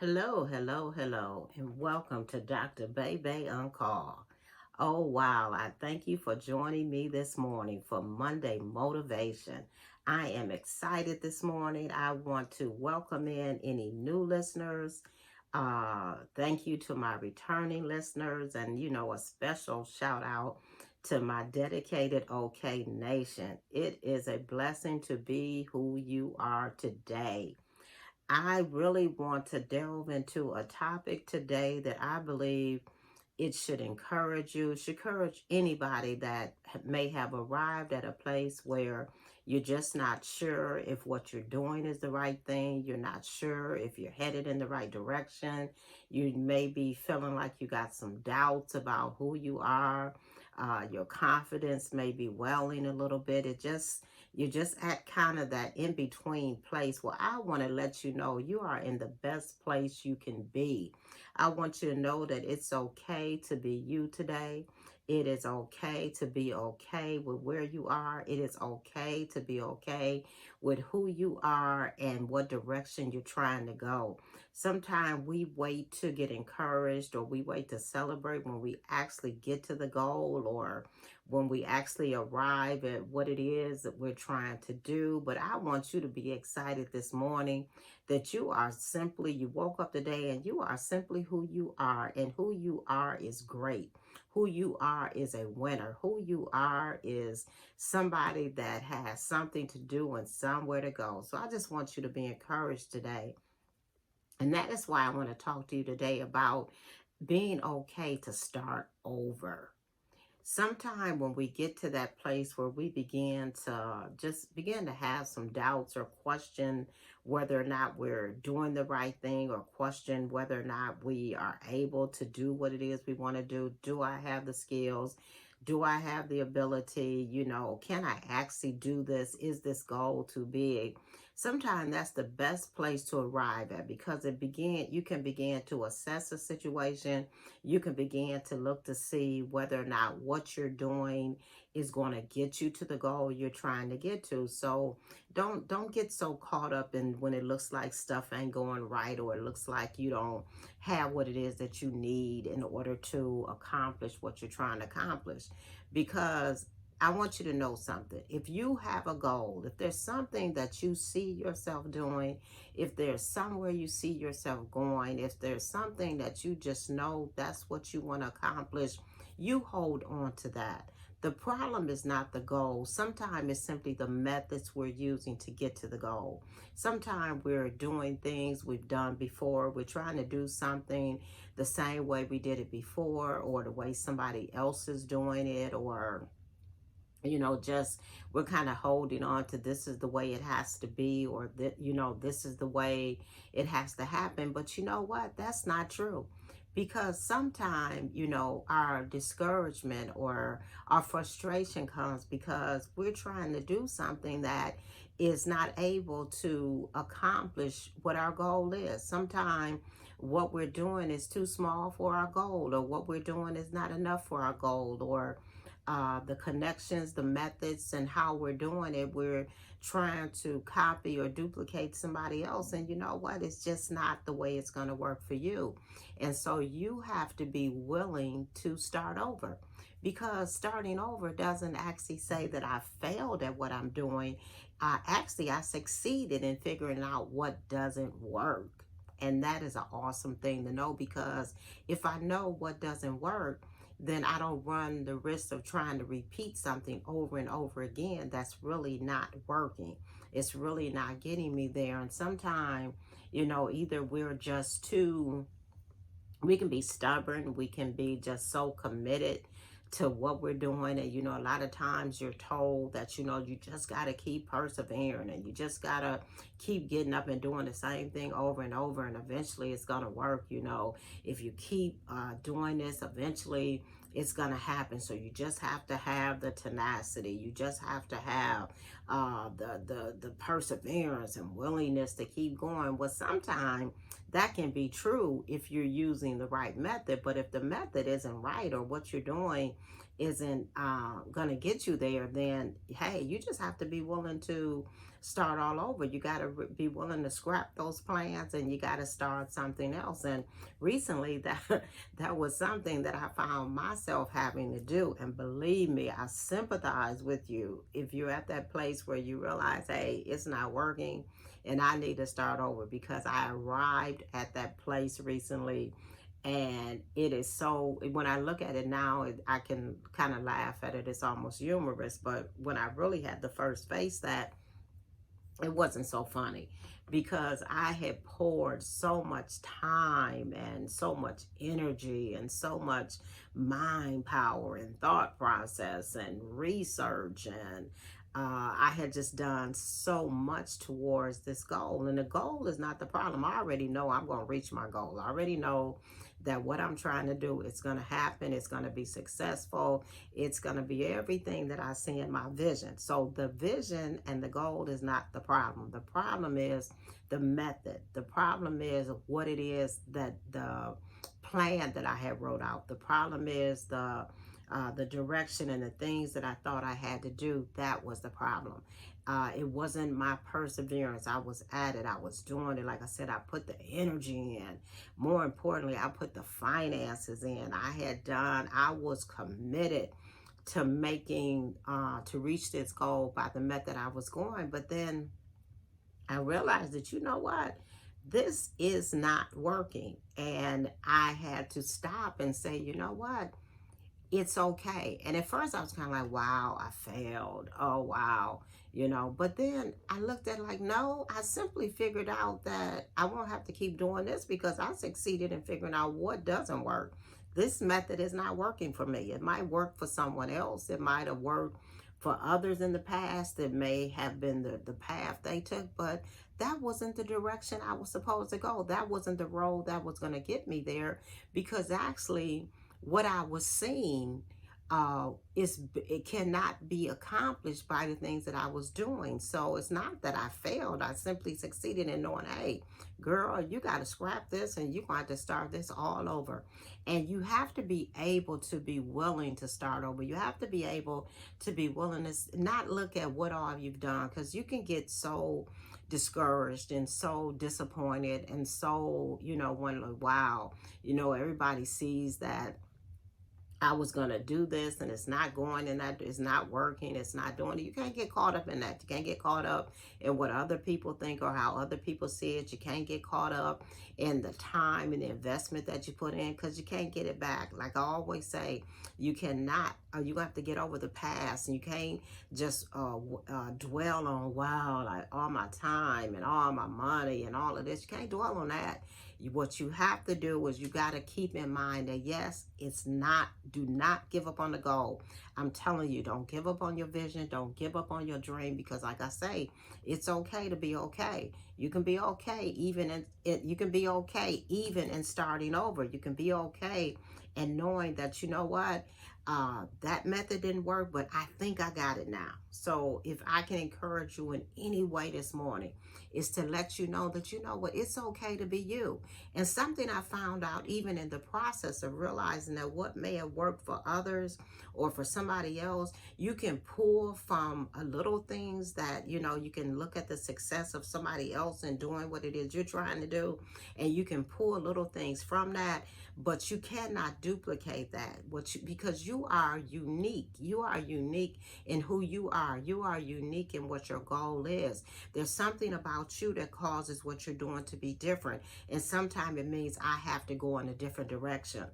Hello, hello, hello, and welcome to Dr. Bae Bae On Call. Oh, wow. I thank you for joining me this morning for Monday Motivation. I am excited this morning. I want to welcome in any new listeners. Thank you to my returning listeners, and a special shout out to my dedicated OK Nation. It is a blessing to be who you are today. I really want to delve into a topic today that I believe it should encourage you. It should encourage anybody that may have arrived at a place where you're just not sure if what you're doing is the right thing. You're not sure if you're headed in the right direction. You may be feeling like you got some doubts about who you are. Your confidence may be welling a little bit. You're just at kind of that in between place. Well, I want to let you know you are in the best place you can be. I want you to know that it's okay to be you today. It is okay to be okay with where you are. It is okay to be okay with who you are and what direction you're trying to go. Sometimes we wait to get encouraged, or we wait to celebrate when we actually get to the goal, or when we actually arrive at what it is that we're trying to do. But I want you to be excited this morning that you woke up today and you are simply who you are, and who you are is great. Who you are is a winner. Who you are is somebody that has something to do and somewhere to go. So I just want you to be encouraged today. And that is why I want to talk to you today about being okay to start over. Sometime when we get to that place where we begin to have some doubts, or question whether or not we're doing the right thing, or question whether or not we are able to do what it is we want to do. Do I have the skills? Do I have the ability? Can I actually do this? Is this goal too big? Sometimes that's the best place to arrive at, because you can begin to assess the situation. You can begin to look to see whether or not what you're doing is going to get you to the goal you're trying to get to. So don't get so caught up in when it looks like stuff ain't going right, or it looks like you don't have what it is that you need in order to accomplish what you're trying to accomplish. Because I want you to know something. If you have a goal, if there's something that you see yourself doing, if there's somewhere you see yourself going, if there's something that you just know that's what you want to accomplish, you hold on to that. The problem is not the goal. Sometimes it's simply the methods we're using to get to the goal. Sometimes we're doing things we've done before. We're trying to do something the same way we did it before, or the way somebody else is doing it, or just we're kind of holding on to this is the way it has to be, or that this is the way it has to happen. But you know what, that's not true. Because sometimes our discouragement or our frustration comes because we're trying to do something that is not able to accomplish what our goal is. Sometimes what we're doing is too small for our goal, or what we're doing is not enough for our goal, or the connections, the methods, and how we're doing it, we're trying to copy or duplicate somebody else. And you know what? It's just not the way it's going to work for you. And so you have to be willing to start over, because starting over doesn't actually say that I failed at what I'm doing. I succeeded in figuring out what doesn't work. And that is an awesome thing to know, because if I know what doesn't work, then I don't run the risk of trying to repeat something over and over again that's really not working. It's really not getting me there. And sometimes, either we can be stubborn, we can be just so committed to what we're doing. And a lot of times you're told that you just got to keep persevering, and you just got to keep getting up and doing the same thing over and over, and eventually it's going to work. If you keep doing this, eventually it's going to happen. So you just have to have the tenacity. You just have to have the perseverance and willingness to keep going. Well, sometimes that can be true if you're using the right method. But if the method isn't right, or what you're doing isn't going to get you there, then hey, you just have to be willing to start all over. You got to be willing to scrap those plans, and you got to start something else. And recently that was something that I found myself having to do. And believe me, I sympathize with you if you're at that place where you realize, hey, it's not working and I need to start over, because I arrived at that place recently. And it is so, when I look at it now, I can kind of laugh at it. It's almost humorous. But when I really had to first face that, it wasn't so funny, because I had poured so much time and so much energy and so much mind power and thought process and research, and I had just done so much towards this goal. And the goal is not the problem. I already know I'm going to reach my goal. I already know that what I'm trying to do is going to happen. It's going to be successful. It's going to be everything that I see in my vision. So the vision and the goal is not the problem. The problem is the method. The problem is what it is that the plan that I had wrote out. The problem is the direction and the things that I thought I had to do. That was the problem. It wasn't my perseverance. I was at it. I was doing it. Like I said, I put the energy in. More importantly, I put the finances in. I was committed to making, to reach this goal by the method I was going. But then I realized that, you know what? This is not working. And I had to stop and say, you know what? It's okay. And at first I was kind of like, wow, I failed. Oh, wow. But then I looked at it like, no, I simply figured out that I won't have to keep doing this, because I succeeded in figuring out what doesn't work. This method is not working for me. It might work for someone else. It might have worked for others in the past. It may have been the path they took, but that wasn't the direction I was supposed to go. That wasn't the road that was going to get me there, because actually what I was seeing it cannot be accomplished by the things that I was doing. So it's not that I failed. I simply succeeded in knowing, hey, girl, you got to scrap this and you're going to start this all over. And you have to be able to be willing to start over. You have to be able to be willing to not look at what all you've done, because you can get so discouraged and so disappointed and so, wondering, wow, everybody sees that I was going to do this and it's not going, and that it's not working, it's not doing it. You can't get caught up in that. You can't get caught up in what other people think or how other people see it. You can't get caught up in the time and the investment that you put in, because you can't get it back. Like I always say, you cannot, you have to get over the past, and you can't just dwell on, wow, like all my time and all my money and all of this. You can't dwell on that. What you have to do is you got to keep in mind that, yes, do not give up on the goal. I'm telling you, don't give up on your vision. Don't give up on your dream, because like I say, it's okay to be okay. You can be okay you can be okay even in starting over. You can be okay and knowing that, you know what, that method didn't work, but I think I got it now. So if I can encourage you in any way this morning, is to let you know that, you know what, it's okay to be you. And something I found out even in the process of realizing that what may have worked for others or for somebody else, you can pull from a little things that, you can look at the success of somebody else and doing what it is you're trying to do, and you can pull little things from that, but you cannot duplicate that. Because you are unique. You are unique in who you are. You are unique in what your goal is. There's something about you that causes what you're doing to be different. And sometimes it means I have to go in a different direction.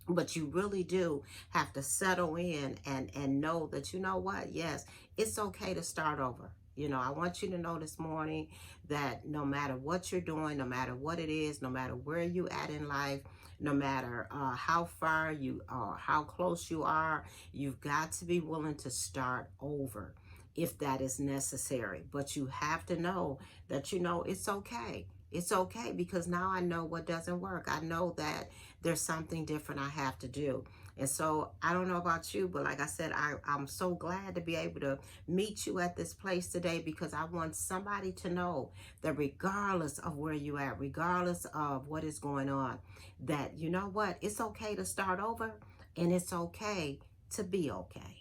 But you really do have to settle in and know that, you know what, yes, it's okay to start over. I want you to know this morning that no matter what you're doing, no matter what it is, no matter where you at in life, no matter how far you are, how close you are, you've got to be willing to start over if that is necessary. But you have to know that, it's okay. It's okay, because now I know what doesn't work. I know that there's something different I have to do. And so I don't know about you, but like I said, I'm so glad to be able to meet you at this place today, because I want somebody to know that regardless of where you at, regardless of what is going on, that, you know what, it's okay to start over, and it's okay to be okay.